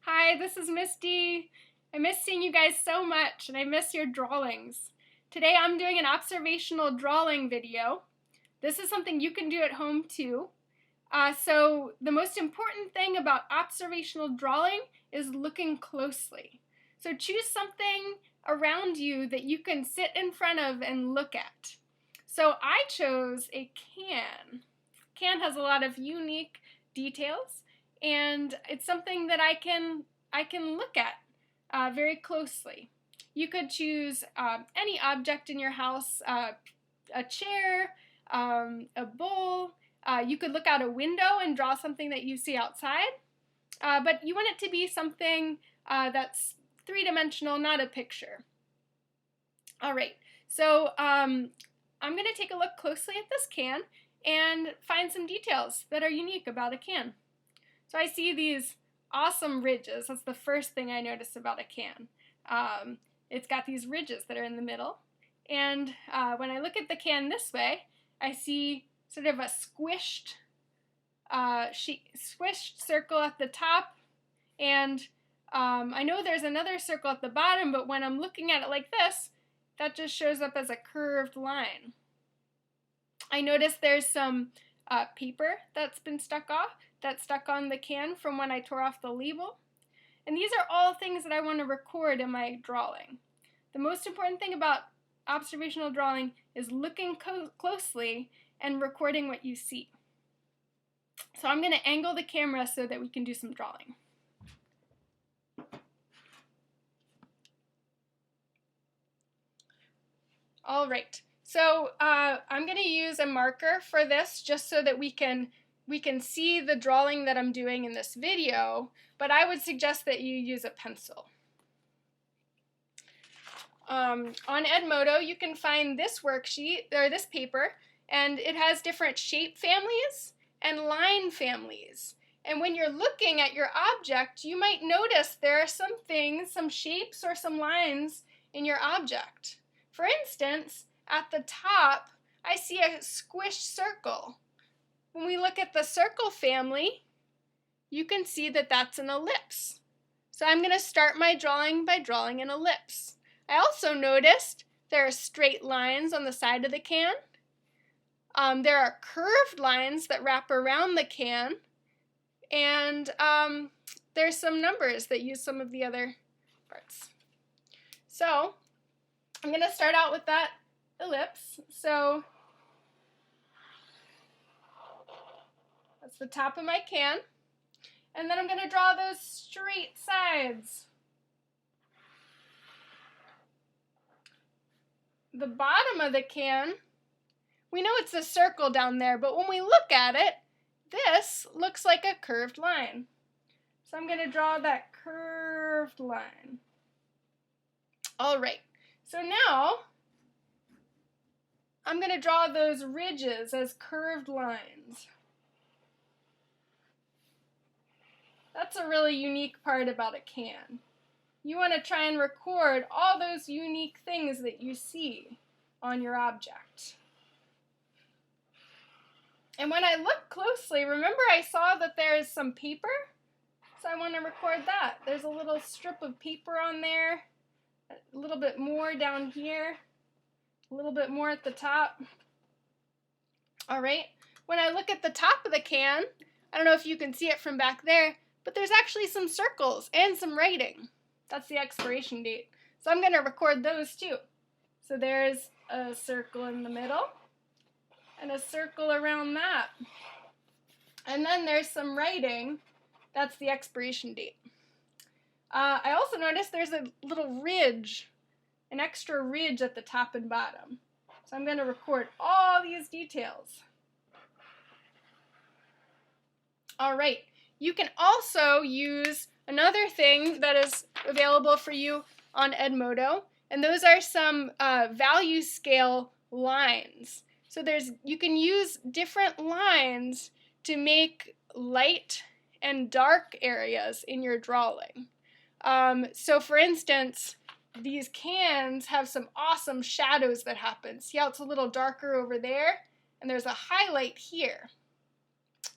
Hi, this is Misty. I miss seeing you guys so much, and I miss your drawings. Today I'm doing an observational drawing video. This is something you can do at home too. So the most important thing about observational drawing is looking closely. So choose something around you that you can sit in front of and look at. So I chose a can. Can has a lot of unique details, and it's something that I can look at very closely. You could choose any object in your house, a chair, a bowl. You could look out a window and draw something that you see outside, but you want it to be something that's three-dimensional, not a picture. All right, so I'm going to take a look closely at this can and find some details that are unique about a can. So I see these awesome ridges. That's the first thing I notice about a can. It's got these ridges that are in the middle. And when I look at the can this way, I see sort of a squished circle at the top. And I know there's another circle at the bottom, but when I'm looking at it like this, that just shows up as a curved line. I notice there's some paper that's been stuck on the can from when I tore off the label. And these are all things that I want to record in my drawing. The most important thing about observational drawing is looking closely and recording what you see. So I'm going to angle the camera so that we can do some drawing. All right. So I'm going to use a marker for this just so that we can see the drawing that I'm doing in this video, but I would suggest that you use a pencil. On Edmodo, you can find this worksheet, or this paper, and it has different shape families and line families. And when you're looking at your object, you might notice there are some things, some shapes or some lines in your object. For instance, at the top, I see a squished circle. When we look at the circle family, you can see that that's an ellipse. So I'm going to start my drawing by drawing an ellipse. I also noticed there are straight lines on the side of the can. There are curved lines that wrap around the can. And there's some numbers that use some of the other parts. So I'm going to start out with that ellipse. So that's the top of my can. And then I'm going to draw those straight sides. The bottom of the can, we know it's a circle down there, but when we look at it, this looks like a curved line. So I'm going to draw that curved line. All right, so now I'm going to draw those ridges as curved lines. That's a really unique part about a can. You want to try and record all those unique things that you see on your object. And when I look closely, remember I saw that there is some paper? So I want to record that. There's a little strip of paper on there, a little bit more down here, a little bit more at the top. All right, when I look at the top of the can, I don't know if you can see it from back there, but there's actually some circles and some writing. That's the expiration date. So I'm going to record those too. So there's a circle in the middle and a circle around that. And then there's some writing. That's the expiration date. I also noticed there's a little ridge, an extra ridge at the top and bottom. So I'm going to record all these details. All right. You can also use another thing that is available for you on Edmodo, and those are some value scale lines. So you can use different lines to make light and dark areas in your drawing. So for instance, these cans have some awesome shadows that happen. See how it's a little darker over there? And there's a highlight here.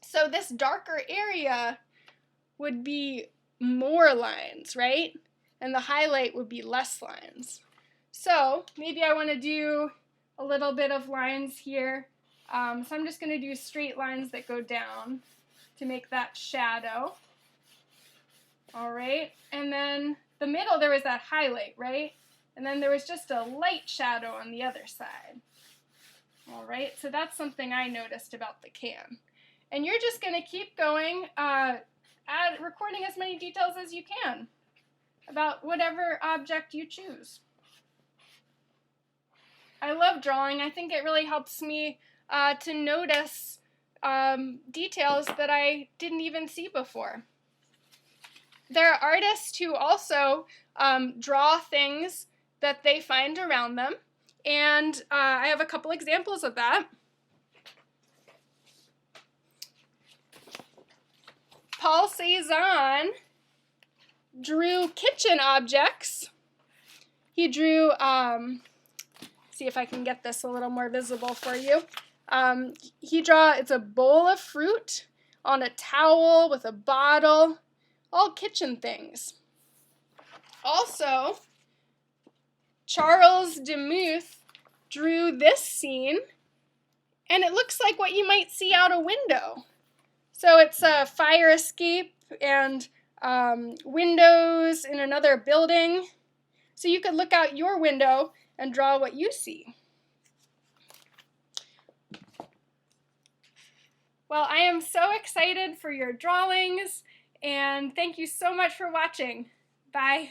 So this darker area would be more lines, right? And the highlight would be less lines. So maybe I want to do a little bit of lines here. So I'm just going to do straight lines that go down to make that shadow. All right, and then the middle there was that highlight, right? And then there was just a light shadow on the other side. All right, so that's something I noticed about the can. And you're just going to keep going, recording as many details as you can about whatever object you choose. I love drawing. I think it really helps me to notice details that I didn't even see before. There are artists who also draw things that they find around them, and I have a couple examples of that. Paul Cézanne drew kitchen objects. He drew, see if I can get this a little more visible for you. It's a bowl of fruit on a towel with a bottle, all kitchen things. Also, Charles Demuth drew this scene, and it looks like what you might see out a window. So it's a fire escape and windows in another building. So you could look out your window and draw what you see. Well, I am so excited for your drawings, and thank you so much for watching. Bye.